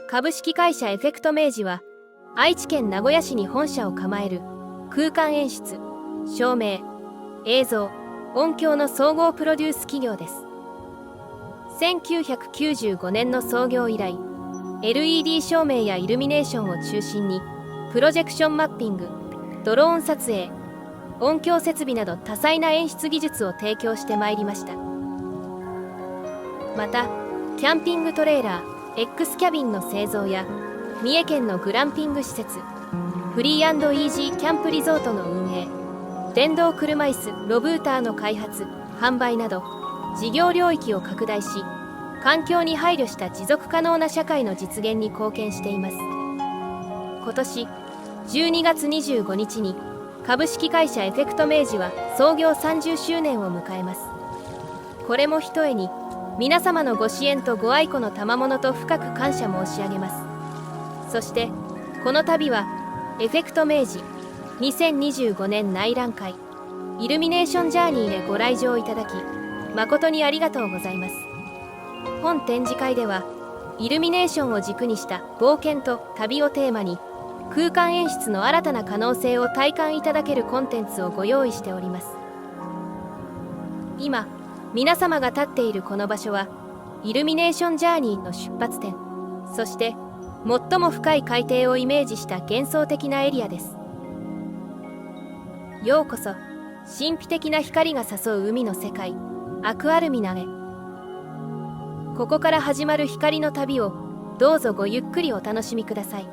株式会社エフェクトメイジは愛知県名古屋市に本社を構える空間演出、照明、映像、音響の総合プロデュース企業です。1995年の創業以来、LED 照明やイルミネーションを中心にプロジェクションマッピング、ドローン撮影、音響設備など多彩な演出技術を提供してまいりました。またキャンピングトレーラー X-cabin の製造や三重県のグランピング施設フリー&イージーキャンプリゾートの運営、電動車椅子ロブーターの開発・販売など事業領域を拡大し、環境に配慮した持続可能な社会の実現に貢献しています。今年12月25日に株式会社エフェクトメイジは創業30周年を迎えます。これもひとえに皆様のご支援とご愛顧の賜物と深く感謝申し上げます。そしてこの度はエフェクトメイジ2025年内覧会イルミネーションジャーニーでご来場いただき誠にありがとうございます。本展示会ではイルミネーションを軸にした冒険と旅をテーマに空間演出の新たな可能性を体感いただけるコンテンツをご用意しております。今皆様が立っているこの場所はイルミネーションジャーニーの出発点、そして最も深い海底をイメージした幻想的なエリアです。ようこそ神秘的な光が誘う海の世界アクアルミナへ。ここから始まる光の旅をどうぞごゆっくりお楽しみください。